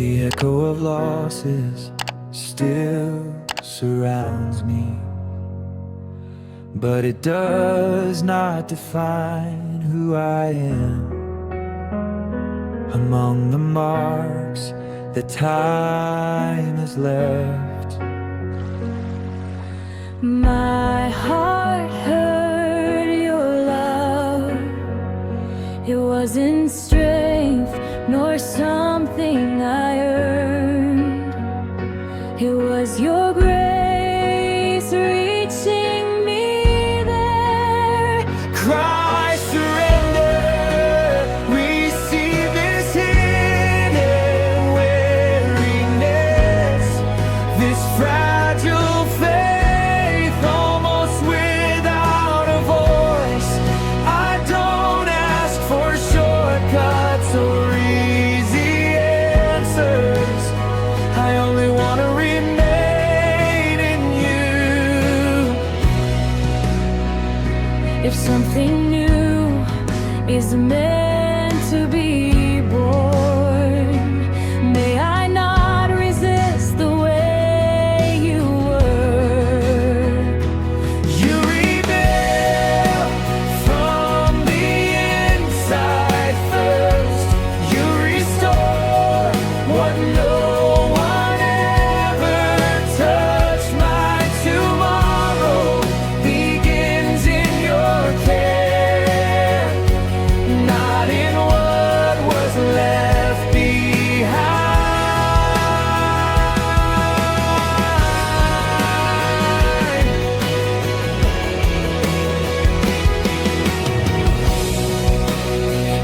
The echo of losses still surrounds me, but it does not define who I am. Among the marks that time has left, my heart heard your love. It wasn't strength nor something I earned. It was your grace reaching me there. Christ, surrender, receive this hidden weariness, this fragile faith almost without a voice. I don't ask for shortcuts or easy answers. I only want to remain in you. If something new is meant to be born, may I not resist the way you work. You rebuild from the inside first. You restore what no one ever touched. My tomorrow begins in your care, not in what was left behind.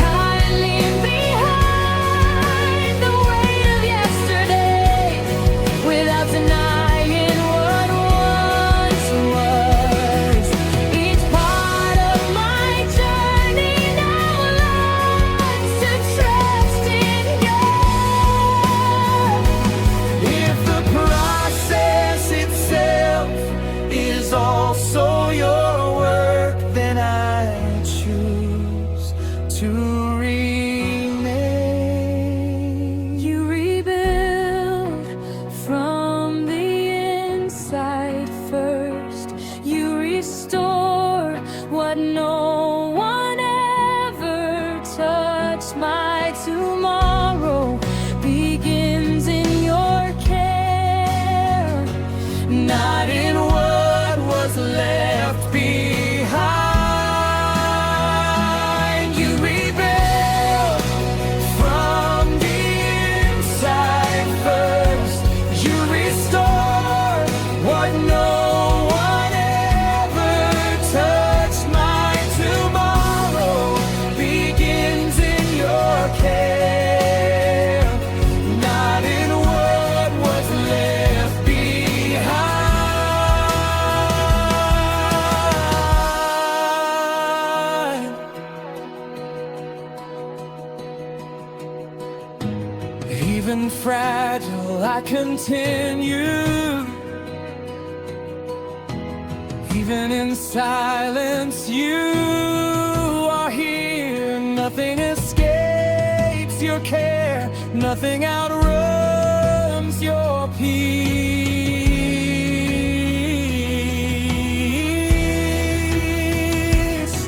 I leave behind the weight of yesterday, without denying what once was. Each part of my journey now learns to trust in you. If the process itself is also your work, then I choose to remain. You rebuild from the inside first. You restore what no one ever touched. My tomorrow begins in your care, not in what was left behind. You rebuild from the inside first. You restore what no one ever touched. My tomorrow begins in your care, not in what was left behind. Even fragile, I continue. Even in silence, you are here. Nothing escapes your care. Nothing outruns your peace.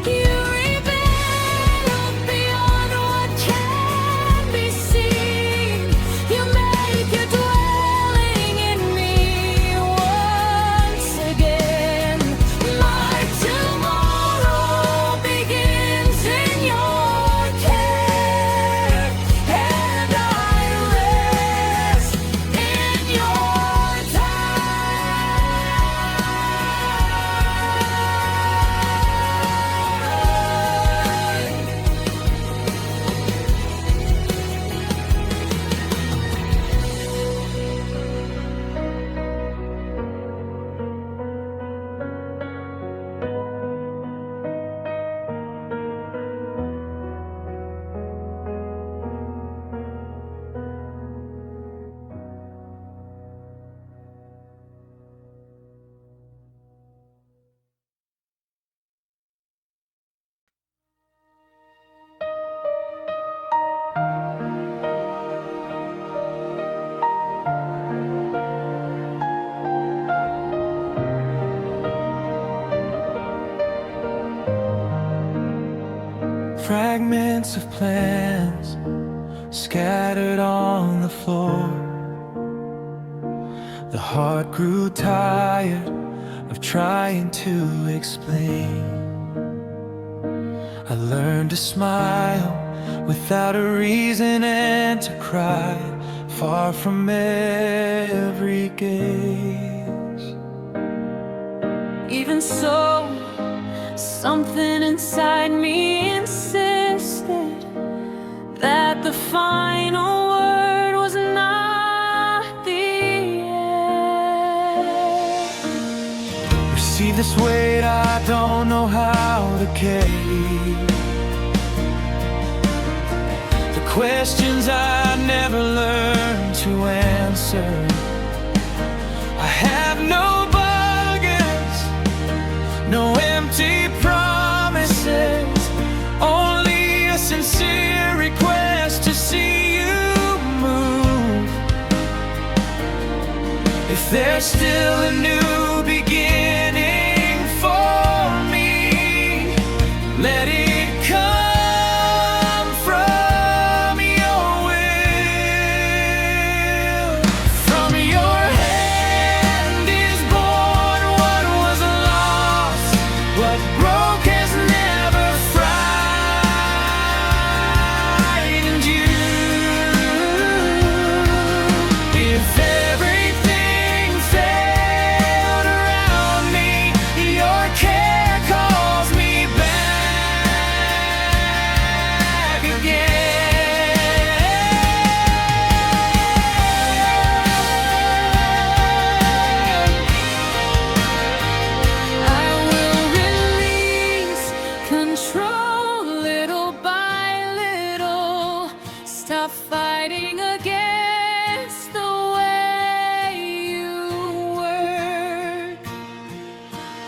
You rebuild beyond what can be seen. You make your dwelling in me once again. My tomorrow begins in your care, and I fragments of plans scattered on the floor. The heart grew tired of trying to explain. I learned to smile without a reason and to cry far from every gaze. Even so, something inside me insisted that the final word was not the end. Receive this weight I don't know how to carry, the questions I never learned to answer. I have no bargains, no empty promises, only a sincere request to see you move. If there's still a new beginning for me, let it come from your will. From your hand is born what was lost, what broke has never frightened you. If everything failed around me, your care calls me back again. I will release control little by little, stop fighting against the way you work.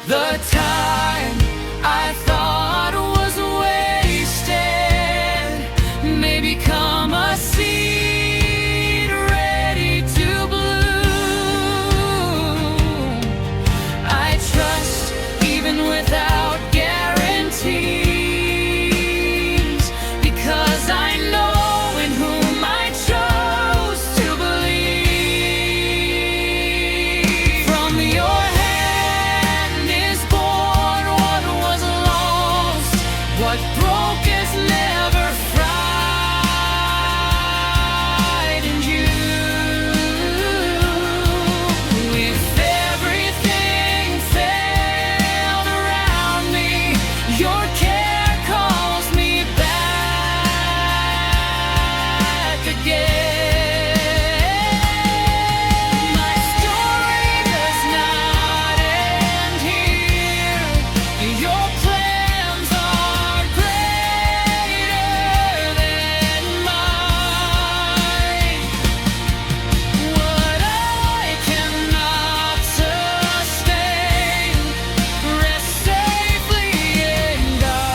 The time I thought was wasted may become a seed ready to bloom. I trust even without guarantees, because I know in whom I chose to believe. From your hand is born what was lost, what broke has never frightened you. If everything failed around me, your care calls me back again. My story does not end here. Your plans are greater than mine. What I cannot sustain rests safely in God.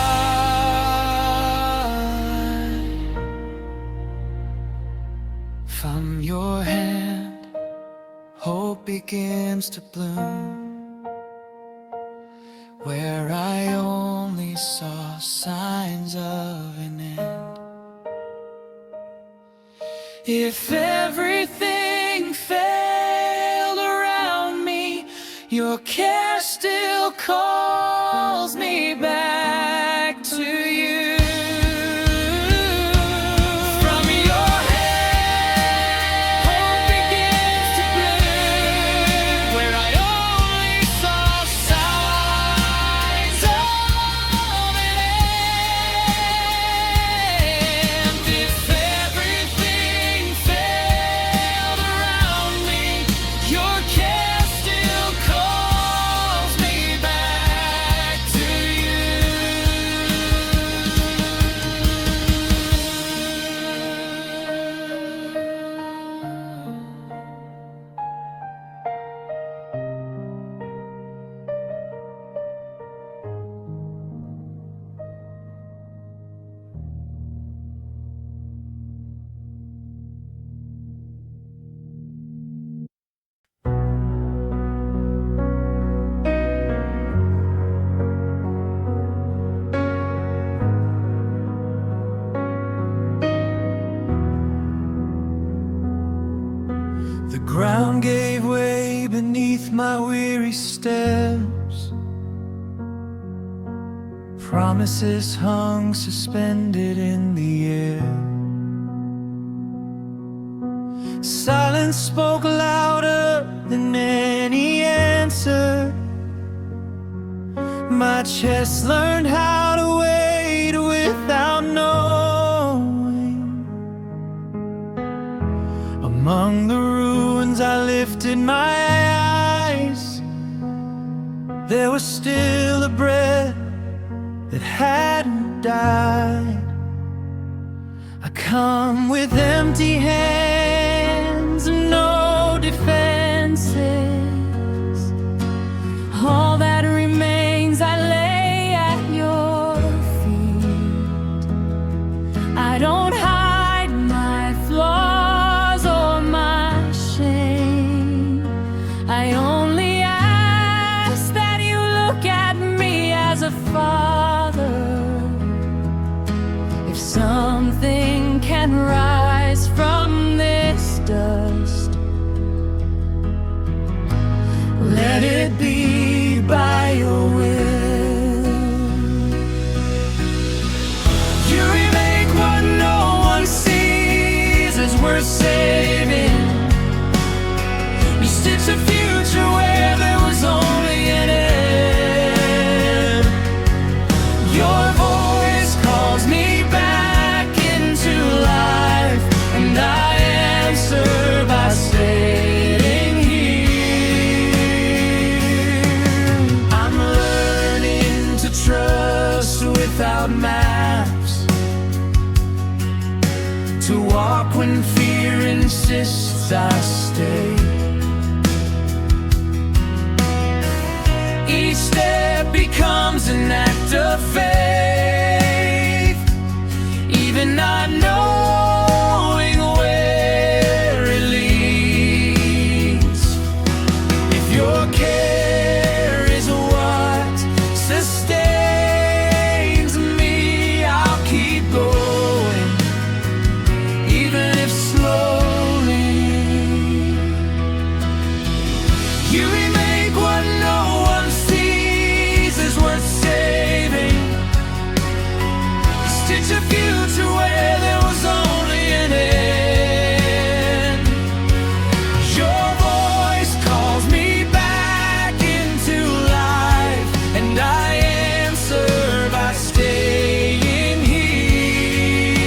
From your hand, hope begins to bloom, where I only saw signs of an end. If everything failed around me, your care still calls me back to you. From your hand, hope begins to bloom, where I only saw signs of an end. If everything failed around me, your care still calls me back to you. me beneath my weary steps. Promises hung suspended in the air. Silence spoke louder than any answer. My chest learned how to wait without knowing. Among the ruins I lifted my eyes. There was still a breath that hadn't died. I come with empty hands and no defenses. All that remains I lay at your feet. I don't hide my flaws or my shame. I only ask that you look at me as a father. If something can rise from this dust, let it be by your will. You remake what no one sees as worth saving. You stitch a future where there was only an end. Your voice calls me back into life, and I answer by staying here. I'm learning to trust without maps, to walk when fear insists I stay. Each step becomes an act of faith, even not knowing where it leads. If your care is what sustains me, I'll keep going, even if slowly. You remake what no one sees as worth saving. You stitch a future where there was only an end. Your voice calls me back into life, and I answer by staying here.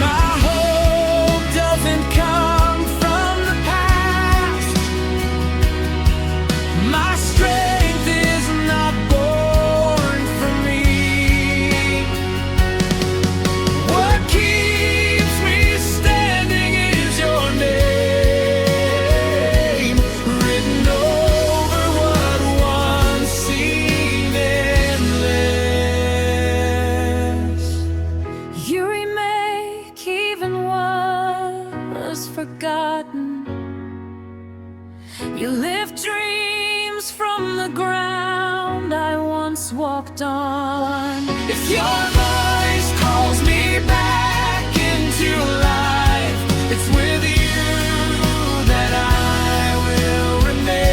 My hope doesn't come from the past. My strength is not born from me. What keeps me standing is your name, written over what once seemed endless. You remake even what was forgotten. You lift dreams from the ground I once walked on. If your voice calls me back into life, it's with you that I will remain.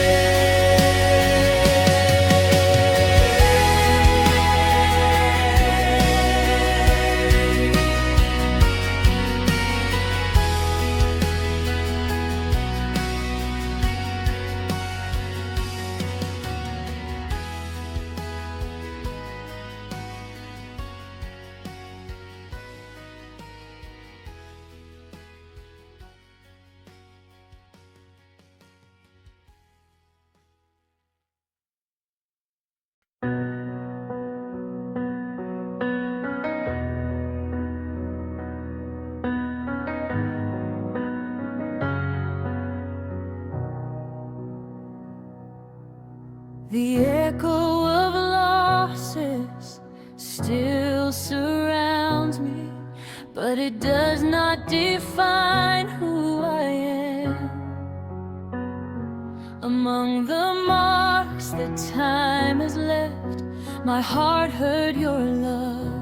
The echo of losses still surrounds me, but it does not define who I am. Among the marks that time has left, my heart heard your love.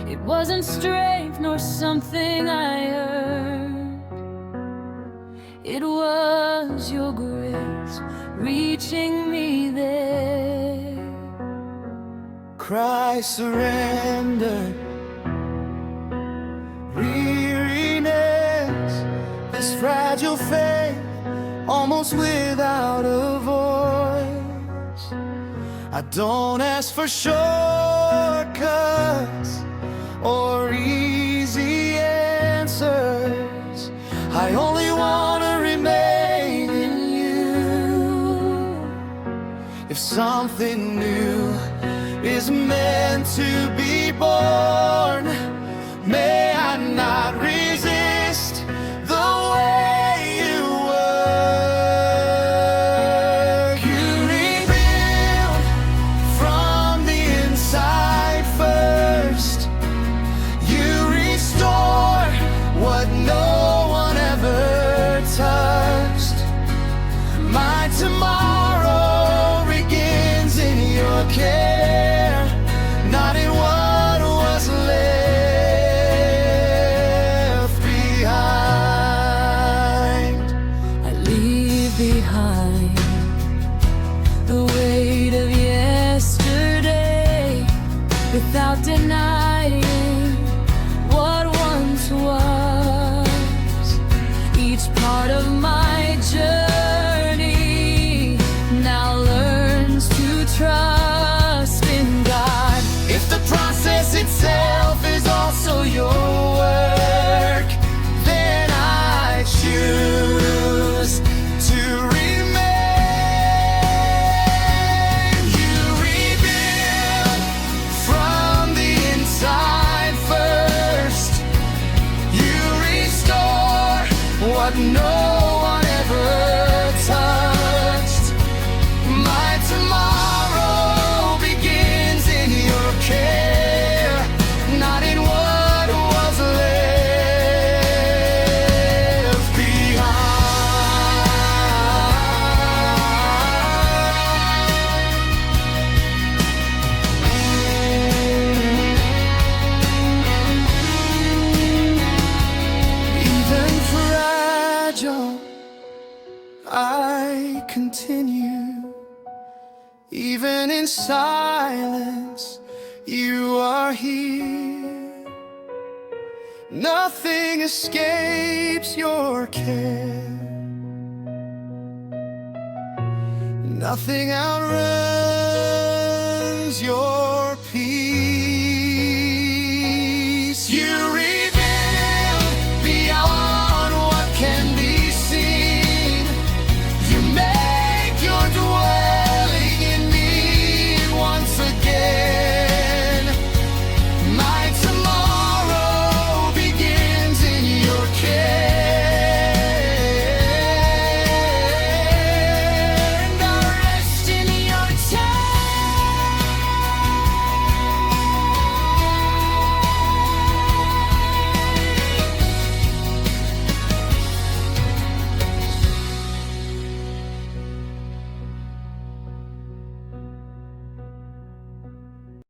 It wasn't strength nor something I earned. It was your grace reaching me there. Christ surrendered. Weariness, this fragile faith, almost without a voice. I don't ask for shortcuts or easy answers. I only want to remain in you. If something new is meant to be born, may I not resist the way you work. You rebuild from the inside first. You restore what no one ever touched. My tomorrow begins in your care, not in what was left behind. I leave behind the weight of yesterday without denying what once was. Each part of my journey now learns to trust in God. If the process itself is also your work, then I choose to remain. You rebuild from the inside first. You restore what no one ever touched. My tomorrow begins in your care, not in what was left behind. Even fragile, I continue. Even in silence, you are here. Nothing escapes your care. Nothing outruns your